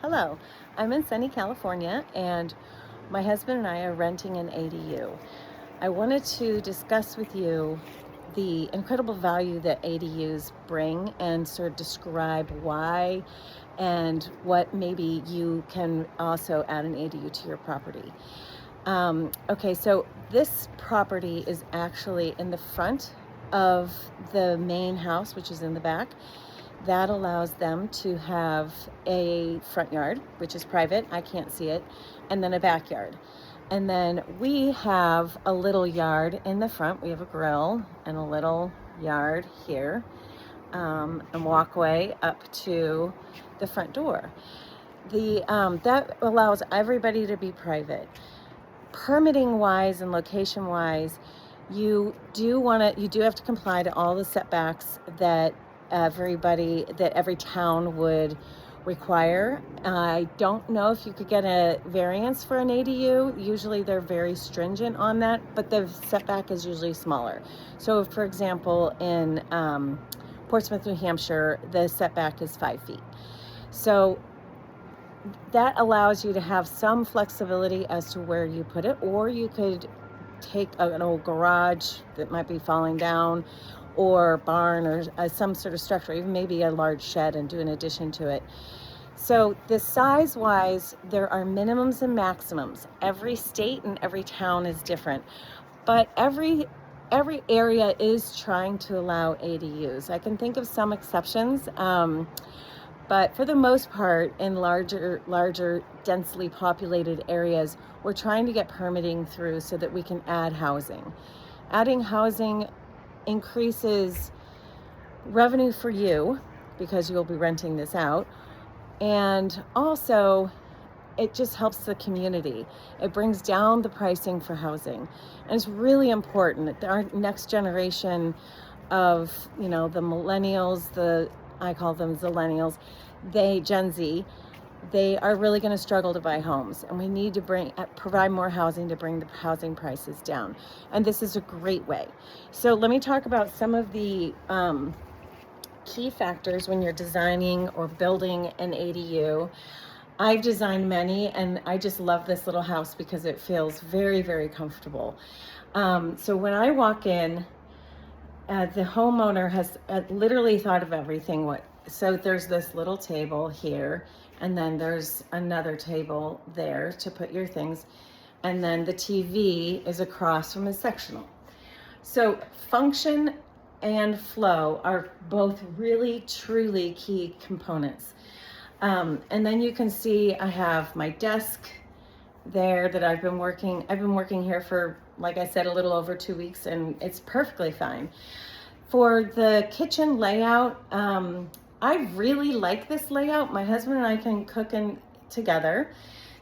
Hello, I'm in sunny California and my husband and I are renting an ADU. I wanted to discuss with you the incredible value that ADUs bring and sort of describe why and what maybe you can also add an ADU to your property. Okay, so this property is actually in the front of the main house, which is in the back. That allows them to have a front yard, which is private, I can't see it, and then a backyard. And then we have a little yard in the front. We have a grill and a little yard here, and walkway up to the front door. That allows everybody to be private. Permitting wise and location wise, you do have to comply to all the setbacks that every town would require. I don't know if you could get a variance for an ADU. Usually they're very stringent on that, but the setback is usually smaller. So for example, in Portsmouth, New Hampshire, the setback is 5 feet. So that allows you to have some flexibility as to where you put it, or you could take an old garage that might be falling down, or barn, or some sort of structure, even maybe a large shed, and do an addition to it. So the size wise, there are minimums and maximums. Every state and every town is different, but every area is trying to allow ADUs. I can think of some exceptions, but for the most part, in larger, densely populated areas, we're trying to get permitting through so that we can add housing. Adding housing increases revenue for you because you'll be renting this out. And also, it just helps the community. It brings down the pricing for housing. And it's really important that our next generation of, the millennials, I call them zillennials, Gen Z, they are really going to struggle to buy homes, and we need to provide more housing to bring the housing prices down. And this is a great way. So let me talk about some of the key factors when you're designing or building an ADU. I've designed many, and I just love this little house because it feels very, very comfortable. So when I walk in, the homeowner has literally thought of everything. So there's this little table here, and then there's another table there to put your things, and then the TV is across from a sectional. So function and flow are both really, truly key components. And then you can see I have my desk there that I've been working here for, like I said, a little over 2 weeks, and it's perfectly fine. For the kitchen layout, I really like this layout. My husband and I can cook together.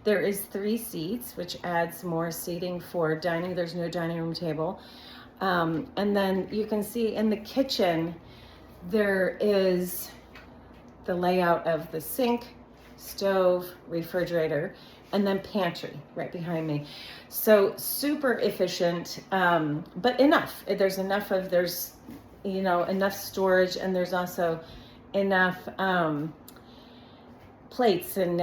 There is 3 seats, which adds more seating for dining. There's no dining room table. And then you can see in the kitchen, there is the layout of the sink, stove, refrigerator, and then pantry right behind me. So super efficient, but enough. There's enough storage, and there's also enough plates, and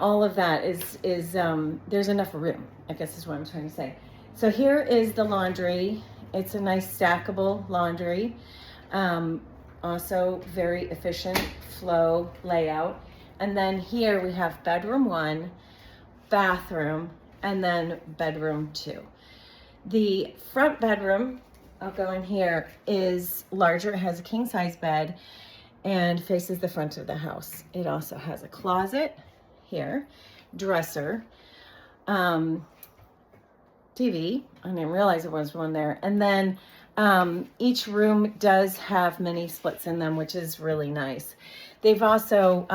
all of that is there's enough room, I guess is what I'm trying to say. So here is the laundry. It's a nice stackable laundry. Also very efficient flow layout. And then here we have bedroom 1, bathroom, and then bedroom 2. The front bedroom, I'll go in here, is larger. It has a king size bed and faces the front of the house. It also has a closet here, dresser, TV. I didn't realize there was one there. And then each room does have mini splits in them, which is really nice. They've also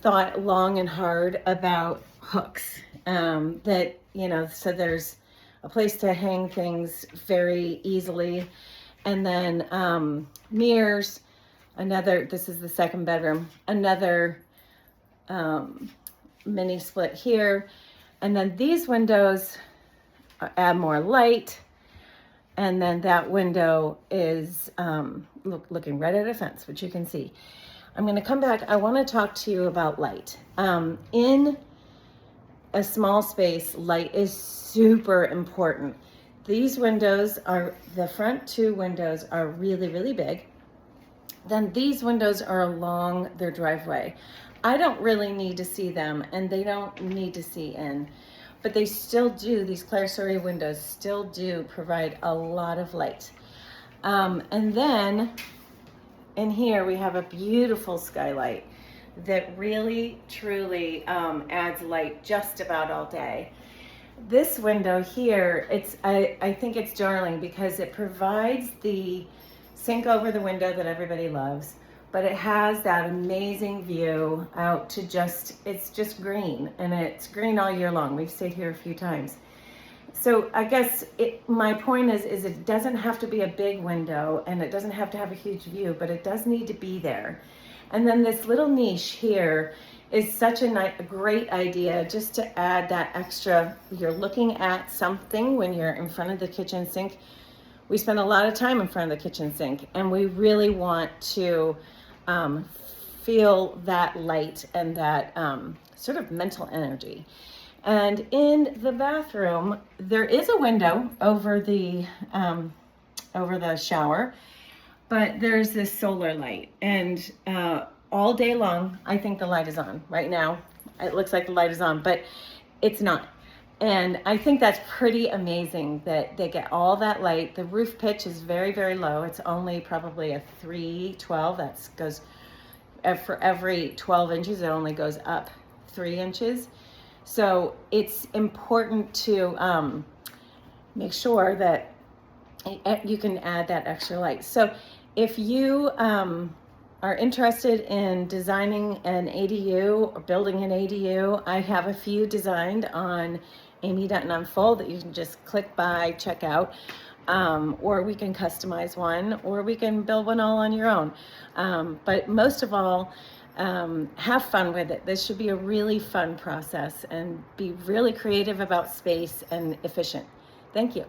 thought long and hard about hooks, so there's a place to hang things very easily. And then mirrors, this is the second bedroom, another mini split here. And then these windows add more light. And then that window is looking right at a fence, which you can see. I'm going to come back. I want to talk to you about light. In a small space, light is super important. These windows are, the front two windows are really, really big. Then these windows are along their driveway. I don't really need to see them, and they don't need to see in, but they still do, these clerestory windows still do provide a lot of light. And then in here we have a beautiful skylight that really truly adds light just about all day. This window here, I think it's darling because it provides the sink over the window that everybody loves, but it has that amazing view out to it's just green, and it's green all year long. We've stayed here a few times. So I guess my point is it doesn't have to be a big window, and it doesn't have to have a huge view, but it does need to be there. And then this little niche here is such a great idea just to add that extra. You're looking at something when you're in front of the kitchen sink. We spend a lot of time in front of the kitchen sink, and we really want to feel that light and that sort of mental energy. And in the bathroom, there is a window over the shower, but there's this solar light, and all day long, I think the light is on. Right now, it looks like the light is on, but it's not. And I think that's pretty amazing that they get all that light. The roof pitch is very, very low. It's only probably a 312. That goes, for every 12 inches, it only goes up 3 inches. So it's important to make sure that you can add that extra light. So if you are interested in designing an ADU or building an ADU, I have a few designed on Amy Dutton Unfold that you can just click by, check out, or we can customize one, or we can build one all on your own. But most of all, have fun with it. This should be a really fun process, and be really creative about space and efficient. Thank you.